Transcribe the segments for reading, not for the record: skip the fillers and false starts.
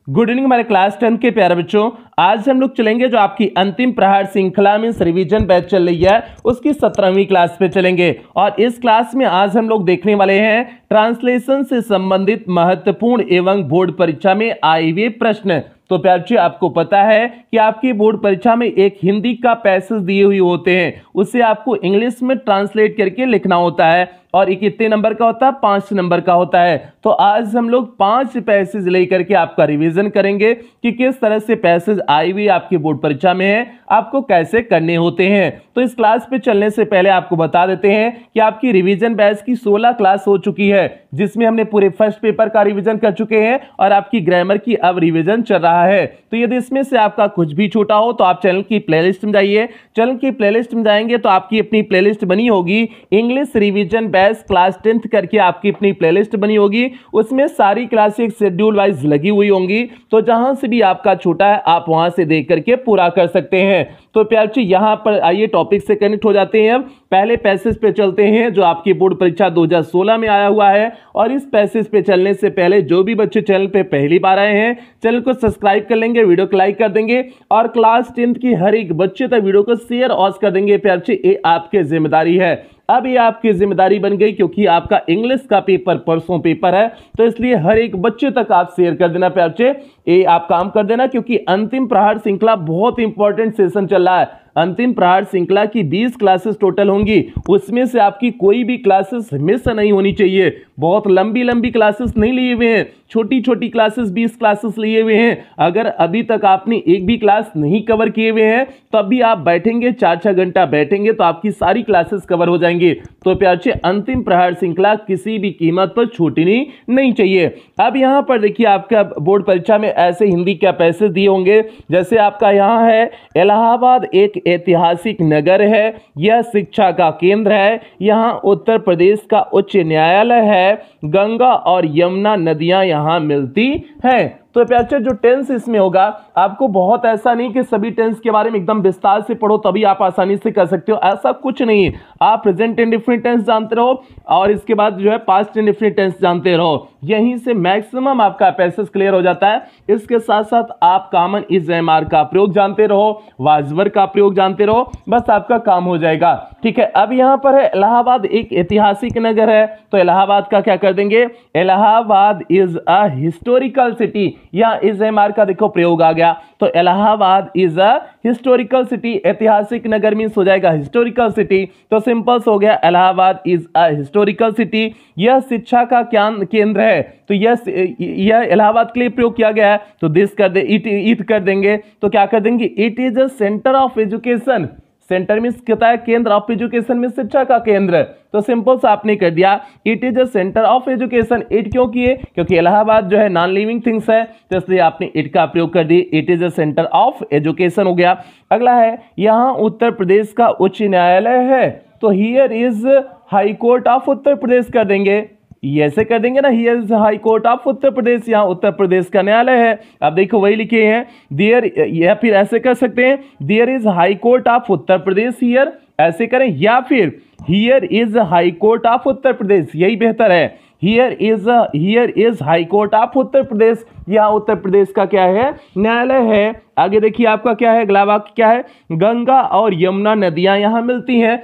Good evening हमारे class 10 के प्यारे बच्चों। आज हम लोग चलेंगे जो आपकी अंतिम प्रहार श्रृंखला में रिवीजन बैच चल रही है उसकी 17वीं क्लास पे चलेंगे। और इस क्लास में आज हम लोग देखने वाले हैं ट्रांसलेशन से संबंधित महत्वपूर्ण एवं बोर्ड परीक्षा में आए हुए प्रश्न। तो प्यारे बच्चों, आपको पता है कि आपकी बोर्ड परीक्षा में एक हिंदी का पैसेज दिए हुए होते हैं, उसे आपको इंग्लिश में ट्रांसलेट करके लिखना होता है और ये कितने नंबर का होता है? 5 नंबर का होता है। तो आज हम लोग 5 पैसेज लेकर के आपका रिवीजन करेंगे कि किस तरह से पैसेज आई हुई आपकी बोर्ड परीक्षा में है, आपको कैसे करने होते हैं। तो इस क्लास पे चलने से पहले आपको बता देते हैं कि आपकी रिवीजन बैच की 16 क्लास हो चुकी है, जिसमें हमने पूरे फर्स्ट पेपर का रिवीजन कर चुके हैं और आपकी ग्रामर की अब रिवीजन चल रहा है। तो यदि इसमें से आपका कुछ भी छूटा हो तो आप चैनल की प्लेलिस्ट में जाइए। चैनल की प्लेलिस्ट में जाएंगे तो आपकी अपनी प्लेलिस्ट बनी होगी, English revision batch class 10th करके आपकी अपनी प्लेलिस्ट बनी होगी। उसमें सारी क्लासेस शेड्यूल वाइज लगी हुई होंगी, तो जहां से भी आपका छूटा है आप वहां से देख करके पूरा कर सकते हैं। तो प्यारे बच्चों, यहां पर आइए टॉपिक से कनेक्ट हो जाते हैं। अब पहले पैसेज पे चलते हैं जो आपकी बोर्ड परीक्षा 2016 में आया हुआ है। और इस पैसेज पे चलने से पहले जो भी बच्चे चैनल पे पहली बार आए हैं, चैनल को सब्सक्राइब कर लेंगे, वीडियो को लाइक कर देंगे और क्लास 10th की हर एक बच्चे तक वीडियो को शेयर और कर देंगे। प्यारे बच्चों, ये आपकी जिम्मेदारी है। अब ये आपकी जिम्मेदारी बन गई क्योंकि आपका इंग्लिश का पेपर परसों पेपर है, तो इसलिए हर एक बच्चे तक आप शेयर कर देना। प्यारे बच्चे, ये आप काम कर देना क्योंकि अंतिम प्रहार श्रृंखला बहुत इंपॉर्टेंट सेशन चल रहा है। अंतिम प्रहार श्रृंखला की 20 क्लासेस टोटल होंगी, उसमें से आपकी कोई भी क्लासेस मिस नहीं होनी चाहिए। बहुत लंबी लंबी क्लासेस नहीं लिए हुए हैं, छोटी छोटी क्लासेस 20 क्लासेस लिए हुए हैं। अगर अभी तक आपने एक भी क्लास नहीं कवर किए हुए हैं तब भी आप बैठेंगे 4-6 घंटा बैठेंगे तो आपकी सारी क्लासेस कवर हो जाएंगी। तो प्यारे, अंतिम प्रहार श्रृंखला किसी भी कीमत पर छूटनी नहीं चाहिए। अब यहां पर देखिए, आपका बोर्ड परीक्षा में ऐसे हिंदी के पैसेज दिए होंगे, जैसे आपका यहां है इलाहाबाद एक ऐतिहासिक नगर है, यह शिक्षा का केंद्र है, यहाँ उत्तर प्रदेश का उच्च न्यायालय है, गंगा और यमुना नदियां यहाँ मिलती हैं। तो प्यारे, जो टेंस इसमें होगा, आपको बहुत ऐसा नहीं कि सभी टेंस के बारे में एकदम विस्तार से पढ़ो तभी आप आसानी से कर सकते हो, ऐसा कुछ नहीं है। आप प्रेजेंट इंडेफिनिट टेंस जानते रहो और इसके बाद जो है पास्ट इंडेफिनिट टेंस जानते रहो, यहीं से मैक्सिमम आपका पैसेज क्लियर हो जाता है। इसके साथ साथ आप कॉमन इज एम आर का प्रयोग जानते रहो, वाजवर का प्रयोग जानते रहो, बस आपका काम हो जाएगा। ठीक है, अब यहां पर है इलाहाबाद एक ऐतिहासिक नगर है, तो इलाहाबाद का क्या कर देंगे? Allahabad is a historical city. यहां इज एम आर का देखो प्रयोग आ गया, तो Allahabad is a historical city. ऐतिहासिक नगर मींस हो जाएगा हिस्टोरिकल सिटी, तो सिंपल हो गया Allahabad is a historical city. यह शिक्षा का केंद्र है, तो यह इलाहाबाद के लिए प्रयोग किया गया है, तो दिस कर दे, इट कर देंगे, तो क्या कर देंगे? It is a centre of education. Centre means कहता है केंद्र, ऑफ एजुकेशन में शिक्षा का केंद्र, तो सिंपल सा आपने कर दिया it is a centre of education. It क्यों किए? क्योंकि इलाहाबाद जो है नॉन लिविंग थिंग्स है, तो इसलिए आपने इट का प्रयोग कर दिया, it is a centre of education हो गया। अगला है, यहां उत्तर प्रदेश का उच्च न्यायालय है, तो here is high court of Uttar Pradesh कर देंगे, ऐसे कर देंगे ना, here is high court of Uttar Pradesh, यहाँ उत्तर प्रदेश का न्यायालय है। अब देखो वही लिखे हैं देयर, या फिर ऐसे कर सकते हैं there is high court of Uttar Pradesh here, ऐसे करें, या फिर here is high court of Uttar Pradesh, यही बेहतर है। Here is high court of Uttar Pradesh, यहाँ उत्तर प्रदेश का क्या है? न्यायालय है। आगे देखिए आपका क्या है, अगला वाक्य क्या है? गंगा और यमुना नदियां यहाँ मिलती हैं,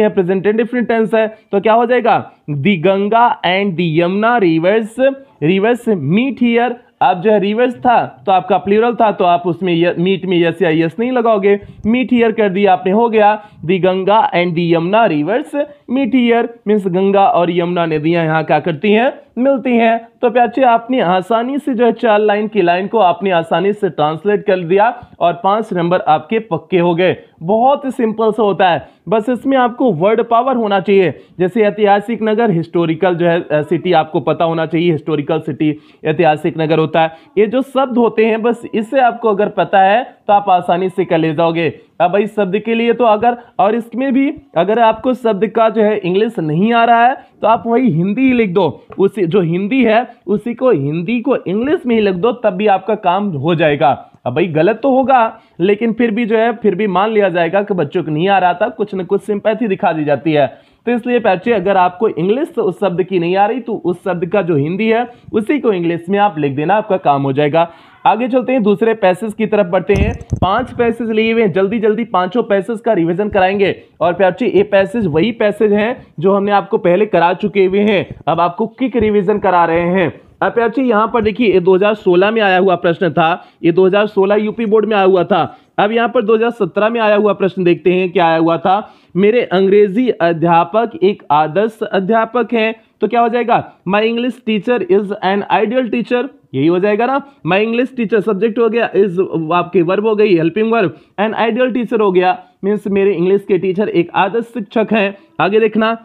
प्रेजेंट इंडेफिनिट टेंस है, तो क्या हो जाएगा? The Ganga and the Yamuna rivers meet here. अब जो है रिवर्स था तो आपका प्लूरल था, तो आप उसमें मीट में यस या यस नहीं लगाओगे, मीट हियर कर दिया आपने, हो गया the Ganga and the Yamuna rivers meet here, means Ganga और यमुना नदियां यहाँ क्या करती हैं? मिलती हैं। तो प्यारे, आपने आसानी से जो है 4 लाइन की लाइन को आपने आसानी से ट्रांसलेट कर दिया और 5 नंबर आपके पक्के हो गए। बहुत सिंपल सा होता है, बस इसमें आपको वर्ड पावर होना चाहिए। जैसे ऐतिहासिक नगर, हिस्टोरिकल जो है सिटी आपको पता होना चाहिए, हिस्टोरिकल सिटी ऐतिहासिक नगर होता है। ये जो शब्द होते हैं बस इससे आपको अगर पता है तो आप आसानी से कर ले जाओगे। अब इस शब्द के लिए तो अगर, और इसमें भी अगर आपको शब्द का जो है इंग्लिश नहीं आ रहा है तो आप वही हिंदी ही लिख दो, उसी जो हिंदी है उसी को हिंदी को इंग्लिश में ही लिख दो, तब भी आपका काम हो जाएगा। अब भाई गलत तो होगा, लेकिन फिर भी जो है फिर भी मान लिया जाएगा कि बच्चों को नहीं आ रहा था, कुछ न कुछ सिंपैथी दिखा दी जाती है। तो इसलिए बच्चे अगर आपको इंग्लिश उस शब्द की नहीं आ रही तो उस शब्द का जो हिंदी है उसी को इंग्लिश में आप लिख देना, आपका काम हो जाएगा। आगे चलते हैं, दूसरे पैसेज की तरफ बढ़ते हैं। 5 पैसेज लिए हुए हैं, जल्दी जल्दी पांचों पैसेज का रिवीजन कराएंगे। और बच्चे ये पैसेज वही पैसेज हैं जो हमने आपको पहले करा चुके हुए हैं, अब आपको क्विक रिवीजन करा रहे हैं। अब बच्चे यहां पर देखिए, ये 2016 में आया हुआ प्रश्न था, ये 2016 यूपी बोर्ड में आया हुआ था। अब यहां पर 2017 में आया हुआ प्रश्न देखते हैं क्या आया हुआ था। मेरे अंग्रेजी अध्यापक एक आदर्श अध्यापक हैं, तो क्या हो जाएगा, my English teacher is an ideal teacher, यही हो जाएगा ना। माई इंग्लिश टीचर सब्जेक्ट हो गया, इज आपके वर्ब हो गई, helping verb, an ideal teacher हो गया, मीन्स मेरे इंग्लिश के टीचर एक आदर्श शिक्षक हैं। आगे देखना,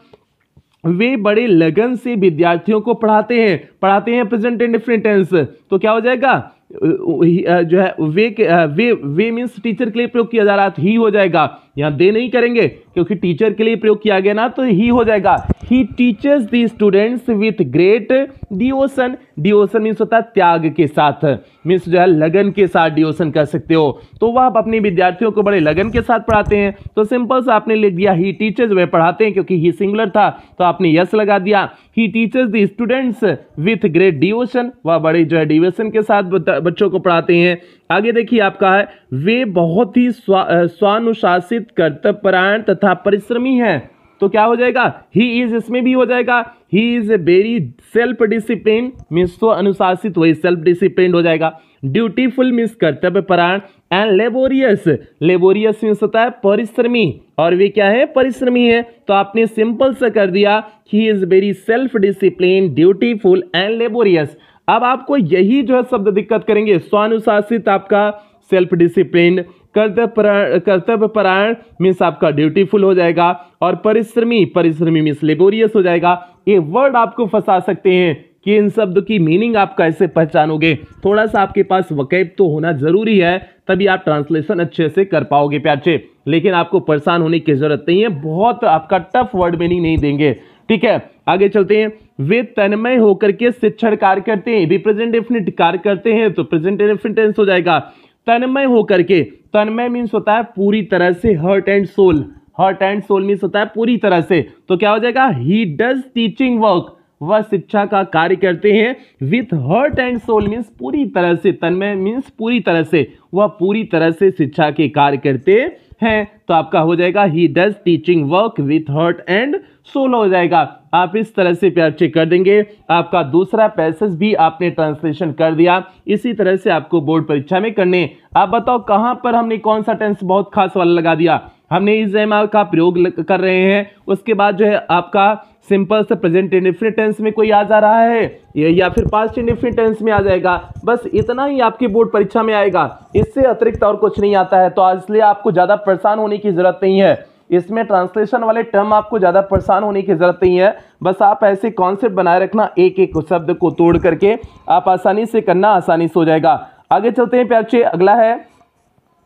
वे बड़े लगन से विद्यार्थियों को पढ़ाते हैं प्रेजेंट इंडेफिनिट टेंस, तो क्या हो जाएगा जो है वे मीन्स टीचर के लिए प्रयोग किया जा रहा था, ही हो जाएगा, यहां दे नहीं करेंगे क्योंकि टीचर के लिए प्रयोग किया गया ना, तो ही हो जाएगा। He teachers the students with great devotion, devotion means होता है त्याग के साथ, मीन्स जो है लगन के साथ डिवोशन कर सकते हो, तो वह अपने विद्यार्थियों को बड़े लगन के साथ पढ़ाते हैं। तो सिंपल सा आपने लिख दिया ही टीचर्स, वे पढ़ाते हैं, क्योंकि ही सिंगुलर था तो आपने यस लगा दिया। He teachers the students with great devotion, वह बड़े जो है डिवोशन के साथ बच्चों को पढ़ाते हैं। आगे देखिए आपका है, वे बहुत ही स्वानुशासित, कर्तव्यपरायण तथा परिश्रमी हैं, तो क्या हो जाएगा, ही इज, इसमें भी हो जाएगा, he is a very self discipline, means स्व अनुशासित, वही सेल्फ डिसिप्लिन हो जाएगा। ड्यूटीफुल मीन्स कर्तव्यपरायण, एंड लेबोरियस, लेबोरियस मीन्स होता है परिश्रमी, और वे क्या है, परिश्रमी है, तो आपने सिंपल से कर दिया, he is very self discipline, dutiful and laborious. अब आपको यही जो है शब्द दिक्कत करेंगे, स्वानुशासित आपका सेल्फ डिसिप्लिन, कर्तव्यपरायण मीन्स आपका ड्यूटीफुल हो जाएगा, और परिश्रमी, परिश्रमी मीन्स लेबोरियस हो जाएगा। ये वर्ड आपको फंसा सकते हैं कि इन शब्द की मीनिंग आप कैसे पहचानोगे, थोड़ा सा आपके पास वकैब तो होना जरूरी है, तभी आप ट्रांसलेशन अच्छे से कर पाओगे प्यारे। लेकिन आपको परेशान होने की जरूरत नहीं है, बहुत आपका टफ वर्ड मीनिंग नहीं देंगे, ठीक है। आगे चलते हैं, वे तन्मय होकर के शिक्षण कार्य करते हैं, प्रेजेंट डेफिनिट कार्य करते हैं, तो प्रेजेंट डेफिनिट टेंस हो जाएगा। तन्मय होकर के, तन्मय मीन्स होता है पूरी तरह से, heart and soul, heart and soul means होता है पूरी तरह से, तो क्या हो जाएगा, ही डज टीचिंग वर्क, वह शिक्षा का कार्य करते हैं, with heart and soul means पूरी तरह से, तन्मय मीन्स पूरी तरह से, वह पूरी तरह से शिक्षा के कार्य करते हैं, तो आपका हो जाएगा he does teaching work with heart and soul हो जाएगा। आप इस तरह से प्यार चेक कर देंगे, आपका दूसरा पैसेज भी आपने ट्रांसलेशन कर दिया, इसी तरह से आपको बोर्ड परीक्षा में करने। आप बताओ कहां पर हमने कौन सा टेंस बहुत खास वाला लगा दिया, हमने इस एमआर का प्रयोग कर रहे हैं, उसके बाद जो है आपका सिंपल से प्रेजेंट इंडेफिनिट टेंस में कोई आ जा रहा है या फिर पास्ट इंडेफिनिट टेंस में आ जाएगा, बस इतना ही आपकी बोर्ड परीक्षा में आएगा, इससे अतिरिक्त और कुछ नहीं आता है। तो इसलिए आपको ज्यादा परेशान होने की जरूरत नहीं है, इसमें ट्रांसलेशन वाले टर्म आपको ज्यादा परेशान होने की जरूरत नहीं है, बस आप ऐसे कॉन्सेप्ट बनाए रखना, एक एक शब्द को तोड़ करके आप आसानी से करना, आसानी से हो जाएगा। आगे चलते हैं प्यारे, अगला है,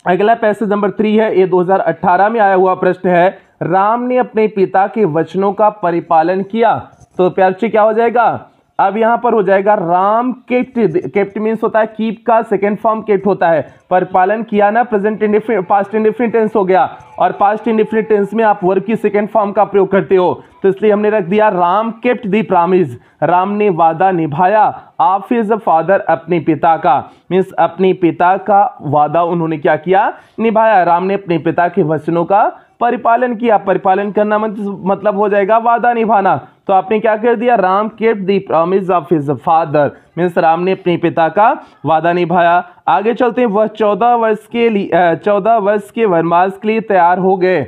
अगला पैसेज नंबर 3 है, ये 2018 में आया हुआ प्रश्न है, राम ने अपने पिता के वचनों का परिपालन किया, तो प्यारे क्या हो जाएगा, अब यहां पर हो जाएगा राम केप्ट, केप्ट मीन्स होता है कीप का सेकेंड फॉर्म केप्ट होता है, परिपालन किया ना, present indefinite, past indefinite tense हो गया, और पास्ट इंडेफिनिट टेंस में आप वर्ब की सेकेंड फॉर्म का प्रयोग करते हो, तो इसलिए हमने रख दिया राम केप्ट दी प्रॉमिस, राम ने वादा निभाया, ऑफ हिज फादर अपने पिता का, मीन्स अपने पिता का वादा उन्होंने क्या किया, निभाया, राम ने अपने पिता के वचनों का परिपालन किया, परिपालन करना मतलब हो जाएगा वादा निभाना, तो आपने क्या कर दिया, Ram kept the promise of his father, means Ram ने अपने पिता का वादा निभाया। आगे चलते हैं, वह 14 वर्ष के वनवास के लिए तैयार हो गए,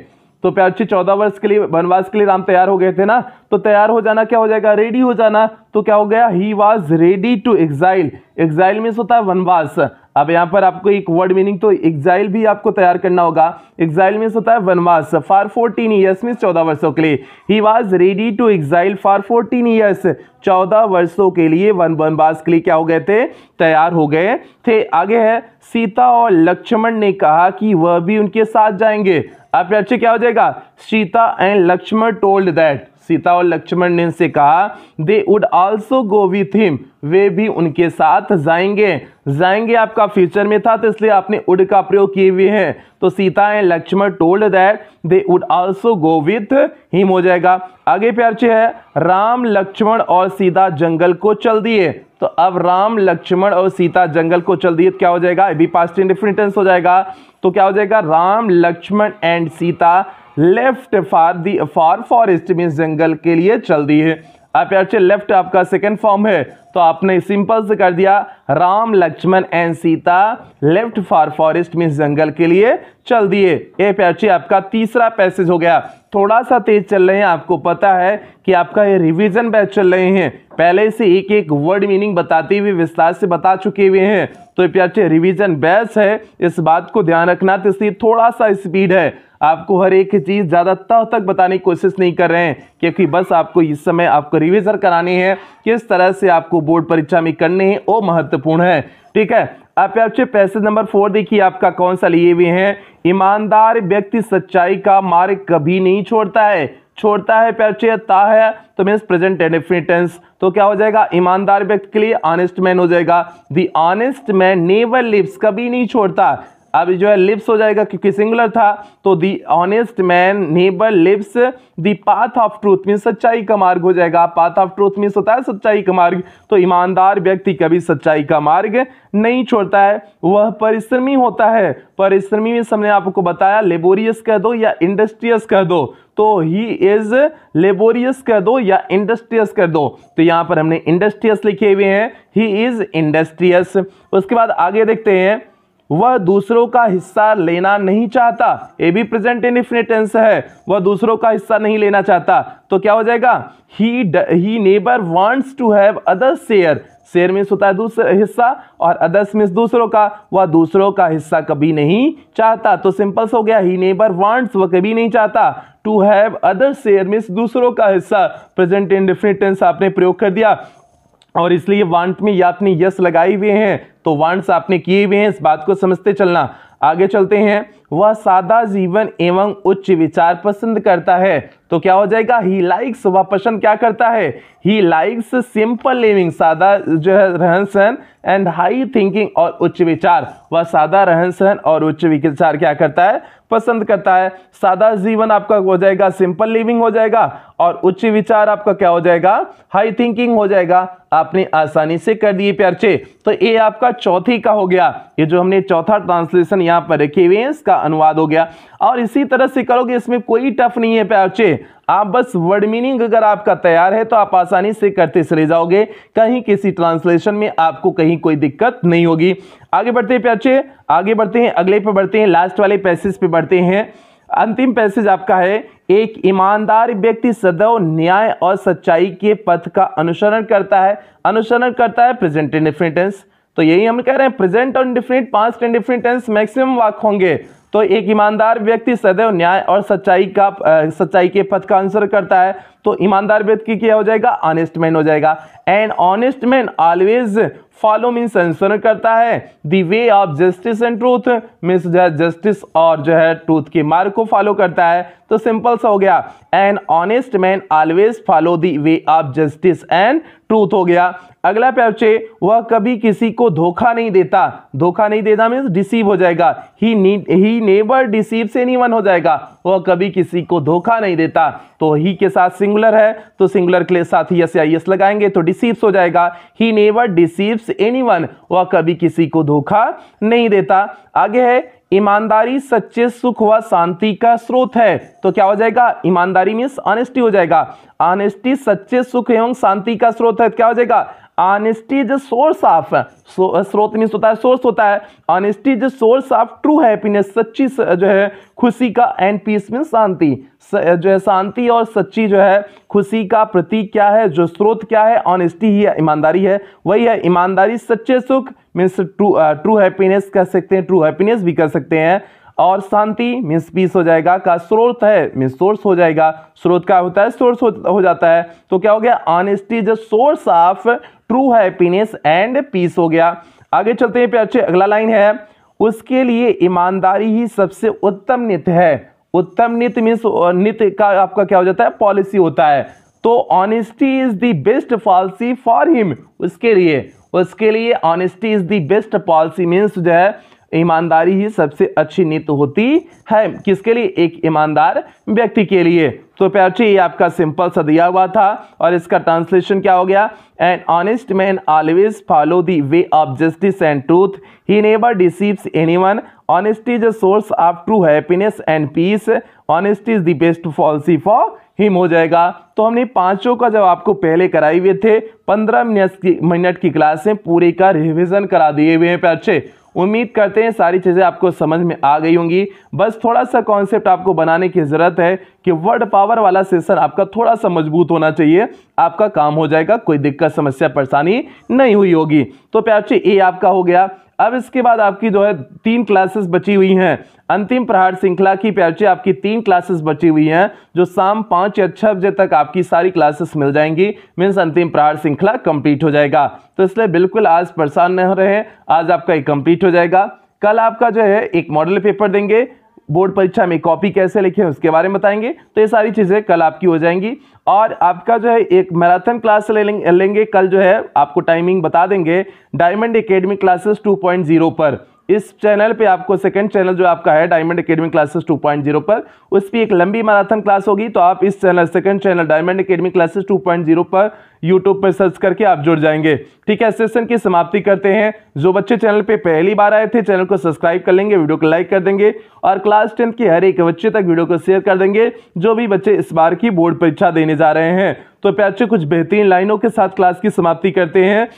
तो प्यारे 14 वर्ष के लिए वनवास के लिए राम तैयार हो गए थे ना, तो तैयार हो जाना क्या हो जाएगा, रेडी हो जाना, तो क्या हो गया, he was ready to exile, exile means होता है वनवास। अब यहाँ पर आपको एक वर्ड मीनिंग तो एग्जाइल भी आपको तैयार करना होगा, एग्जाइल मीन्स होता है वनवास, फॉर 14 ईयर्स मीन्स 14 वर्षों के लिए, he was ready to exile for 14 years, 14 वर्षों के लिए वनवास के लिए क्या हो गए थे, तैयार हो गए थे। आगे है, सीता और लक्ष्मण ने कहा कि वह भी उनके साथ जाएंगे, अब अच्छे क्या हो जाएगा, Sita and Lakshman told that, Sita और लक्ष्मण ने इनसे कहा they would also go with him, वे भी उनके साथ जाएंगे। जाएंगे आपका फ्यूचर में था तो इसलिए आपने वुड का प्रयोग किए हुए हैं। तो Sita and Lakshman told that they would also go with him हो जाएगा। आगे प्यार से है राम लक्ष्मण और सीता जंगल को चल दिए। तो अब राम लक्ष्मण और सीता जंगल को चल दिए तो क्या हो जाएगा, अभी पास्ट इंडिफिनिट टेंस हो जाएगा। तो क्या हो जाएगा, Ram Lakshman and Sita left for forest means जंगल के लिए चल दिए। अब प्यार से लेफ्ट आपका सेकंड फॉर्म है तो आपने सिंपल से कर दिया Ram Lakshman and Sita left for forest means जंगल के लिए चल दिए। ये प्यार से आपका तीसरा पैसेज हो गया। थोड़ा सा तेज चल रहे हैं, आपको पता है कि आपका ये रिवीजन बैच चल रहे हैं, पहले से एक एक वर्ड मीनिंग बताते हुए विस्तार से बता चुके हुए हैं। तो प्यार से रिवीजन बैच है, इस बात को ध्यान रखना। तो इसलिए थोड़ा सा स्पीड है, आपको हर एक चीज ज्यादा तक बताने की कोशिश नहीं कर रहे हैं, क्योंकि बस आपको इस समय आपको रिवीजन करानी है, किस तरह से आपको बोर्ड परीक्षा में करने हैं वो महत्वपूर्ण है। ठीक है, आप आपसे पैसेज नंबर 4 देखिए आपका कौन सा लिए हुए हैं। ईमानदार व्यक्ति सच्चाई का मार्ग कभी नहीं छोड़ता है। छोड़ता है प्यार ता है तो मीन्स प्रेजेंट इंडेफिनिट टेंस। तो क्या हो जाएगा, ईमानदार व्यक्ति के लिए ऑनेस्ट मैन हो जाएगा। The honest man never leaves, कभी नहीं छोड़ता। अब जो है लिव्स हो जाएगा क्योंकि सिंगुलर था, तो the honest man never lives the path of truth means सच्चाई का मार्ग हो जाएगा। पाथ ऑफ ट्रूथ मीन्स होता है सच्चाई का मार्ग। तो ईमानदार व्यक्ति कभी सच्चाई का मार्ग नहीं छोड़ता है, वह परिश्रमी होता है। परिश्रमी में हमने आपको बताया लेबोरियस कह दो या इंडस्ट्रियस कह दो, तो ही इज लेबोरियस कह दो या इंडस्ट्रियस कह दो। तो यहां पर हमने इंडस्ट्रियस लिखे हुए हैं, ही इज इंडस्ट्रियस। उसके बाद आगे देखते हैं, वह दूसरों का हिस्सा लेना नहीं चाहता। ये भी प्रेजेंट इंडेफिनिट टेंस है, वह दूसरों का हिस्सा नहीं लेना चाहता। तो क्या हो जाएगा, he never wants to have others share. Share means होता है दूसरा हिस्सा और अदर्स मीन्स दूसरों का, वह दूसरों का हिस्सा कभी नहीं चाहता। तो सिंपल हो गया, ही नेवर वांट्स, वह कभी नहीं चाहता, to have other share means दूसरों का हिस्सा। प्रेजेंट इंडेफिनिट टेंस आपने प्रयोग कर दिया और इसलिए वांट में या आपने यस लगाए हुए हैं, तो वांट्स आपने किए हुए हैं, इस बात को समझते चलना। आगे चलते हैं, वह सादा जीवन एवं उच्च विचार पसंद करता है। तो क्या हो जाएगा, ही लाइक्स, वह पसंद क्या करता है, ही लाइक्स सिंपल लिविंग, सादा जो है रहन सहन, एंड हाई थिंकिंग और उच्च विचार। वह सादा रहन सहन और उच्च विचार क्या करता है, पसंद करता है। सादा जीवन आपका हो जाएगा सिंपल लिविंग हो जाएगा और उच्च विचार आपका क्या हो जाएगा, हाई थिंकिंग हो जाएगा। आपने आसानी से कर दिए प्यार से। तो ये आपका चौथी का हो गया, ये जो हमने चौथा ट्रांसलेशन यहाँ पर रखे हुए हैं इसका अनुवाद हो गया। और इसी तरह से करोगे, इसमें कोई टफ नहीं है प्यार से। आप बस वर्ड मीनिंग अगर आपका तैयार है तो आप आसानी से करते चले जाओगे, कहीं किसी ट्रांसलेशन में आपको कहीं कोई दिक्कत नहीं होगी। आगे बढ़ते हैं प्यार से, आगे बढ़ते हैं, अगले पे बढ़ते हैं, लास्ट वाले पैसेज पे बढ़ते हैं। अंतिम पैसेज आपका है, एक ईमानदार व्यक्ति सदैव न्याय और सच्चाई के पथ का अनुसरण करता है। अनुसरण करता है प्रेजेंट इंडेफिनिट टेंस। तो यही हम कह रहे हैं, प्रेजेंट और indefinite, past indefinite tense maximum वाक्य होंगे। तो एक ईमानदार व्यक्ति सदैव न्याय और सच्चाई के पथ का अनुसरण करता है। तो ईमानदार व्यक्ति क्या हो जाएगा, ऑनेस्ट मैन हो जाएगा। And honest man always follow means अनुसरण करता है the way of justice and truth means जो है जस्टिस और जो है ट्रूथ के मार्ग को फॉलो करता है। तो सिंपल सा हो गया, an honest man always follow the way of justice and truth हो गया। अगला पैसे, वह कभी किसी को धोखा नहीं देता। धोखा नहीं देता मीन्स डिसीव हो जाएगा, ही नेवर डिसीव्स एनीवन हो जाएगा, वह कभी किसी को धोखा नहीं देता। तो ही के साथ सिंगुलर है तो सिंगुलर के साथ यस या यस लगाएंगे तो डिसीव्स हो जाएगा। ही नेवर डिसीव्स एनीवन, वह कभी किसी को धोखा नहीं देता। आगे है, ईमानदारी सच्चे सुख व शांति का स्रोत है। तो क्या हो जाएगा, ईमानदारी मीन्स ऑनेस्टी हो जाएगा। ऑनेस्टी सच्चे सुख एवं शांति का स्रोत है। क्या हो जाएगा, ऑनेस्टी इज सोर्स ऑफ, स्रोत मीन्स होता है सोर्स होता है। Honesty is source of true happiness, सच्ची जो है खुशी का, एंड पीस मीन्स शांति, जो है शांति और सच्ची जो है खुशी का प्रतीक क्या है, जो स्रोत क्या है, ऑनेस्टी ही है, ईमानदारी है, वही है ईमानदारी। सच्चे सुख मीन्स ट्रू हैप्पीनेस कह सकते हैं, ट्रू हैप्पीनेस भी कर सकते हैं। और शांति मीन्स पीस हो जाएगा, का स्रोत है मीन्स सोर्स हो जाएगा। स्रोत का होता है सोर्स हो जाता है। तो क्या हो गया, honesty is source of true happiness and peace हो गया। आगे चलते हैं प्यारे, अगला लाइन है, उसके लिए ईमानदारी ही सबसे उत्तम नित्य है। उत्तम नीति मीन्स नीति का आपका क्या हो जाता है, पॉलिसी होता है। तो honesty is the best policy for him, उसके लिए honesty is the best policy means जो है ईमानदारी ही सबसे अच्छी नीति होती है। किसके लिए, एक ईमानदार व्यक्ति के लिए। तो प्यार ये आपका सिंपल सा दिया हुआ था और इसका ट्रांसलेशन क्या हो गया, an honest man always follow the way of justice and truth, he never deceives anyone, honesty is a source of true happiness and peace, honesty is the best policy for him हो जाएगा। तो हमने पांचों का जब आपको पहले कराए हुए थे 15 मिनट की क्लास में पूरे का रिवीजन करा दिए हुए हैं प्यार। उम्मीद करते हैं सारी चीज़ें आपको समझ में आ गई होंगी। बस थोड़ा सा कॉन्सेप्ट आपको बनाने की ज़रूरत है कि वर्ड पावर वाला सेशन आपका थोड़ा सा मजबूत होना चाहिए, आपका काम हो जाएगा, कोई दिक्कत समस्या परेशानी नहीं हुई होगी। तो प्यार ये आपका हो गया। अब इसके बाद आपकी जो है 3 क्लासेस बची हुई हैं अंतिम प्रहार श्रृंखला की। प्यार आपकी 3 क्लासेस बची हुई हैं जो शाम 5 या 6 बजे तक आपकी सारी क्लासेस मिल जाएंगी, मीन्स अंतिम प्रहार श्रृंखला कंप्लीट हो जाएगा। तो इसलिए बिल्कुल आज परेशान न रहे, आज आपका ये कंप्लीट हो जाएगा। कल आपका जो है एक मॉडल पेपर देंगे, बोर्ड परीक्षा में कॉपी कैसे लिखें उसके बारे में बताएंगे। तो ये सारी चीज़ें कल आपकी हो जाएंगी। और आपका जो है एक मैराथन क्लास लेंगे कल, जो है आपको टाइमिंग बता देंगे डायमंड एकेडमी क्लासेस 2.0 पर। इस चैनल पे आपको सेकंड चैनल जो आपका है डायमंड एकेडमी क्लासेस 2.0 पर, उस पर एक लंबी मैराथन क्लास होगी। तो आप इस channel second channel diamond academy classes 2.0 पर यूट्यूब पर सर्च करके आप जुड़ जाएंगे। ठीक है, सेशन की समाप्ति करते हैं। जो बच्चे चैनल पे पहली बार आए थे चैनल को सब्सक्राइब कर लेंगे, वीडियो को लाइक कर देंगे और क्लास 10 के हर एक बच्चे तक वीडियो को शेयर कर देंगे जो भी बच्चे इस बार की बोर्ड परीक्षा देने जा रहे हैं। तो प्यारे कुछ बेहतरीन लाइनों के साथ क्लास की समाप्ति करते हैं।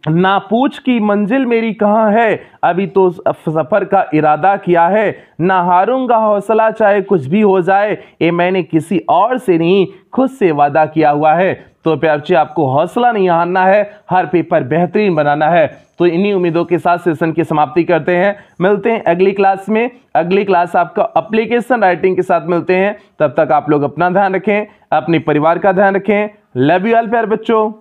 ना पूछ की मंजिल मेरी कहाँ है, अभी तो सफर का इरादा किया है, ना हारूंगा हौसला चाहे कुछ भी हो जाए, ये मैंने किसी और से नहीं खुद से वादा किया हुआ है। तो प्यारे आपको हौसला नहीं हारना है, हर पेपर बेहतरीन बनाना है। तो इन्हीं उम्मीदों के साथ सेशन की समाप्ति करते हैं। मिलते हैं अगली क्लास में। अगली क्लास आपका एप्लीकेशन राइटिंग के साथ मिलते हैं। तब तक आप लोग अपना ध्यान रखें, अपने परिवार का ध्यान रखें। लव यू ऑल प्यारे बच्चों।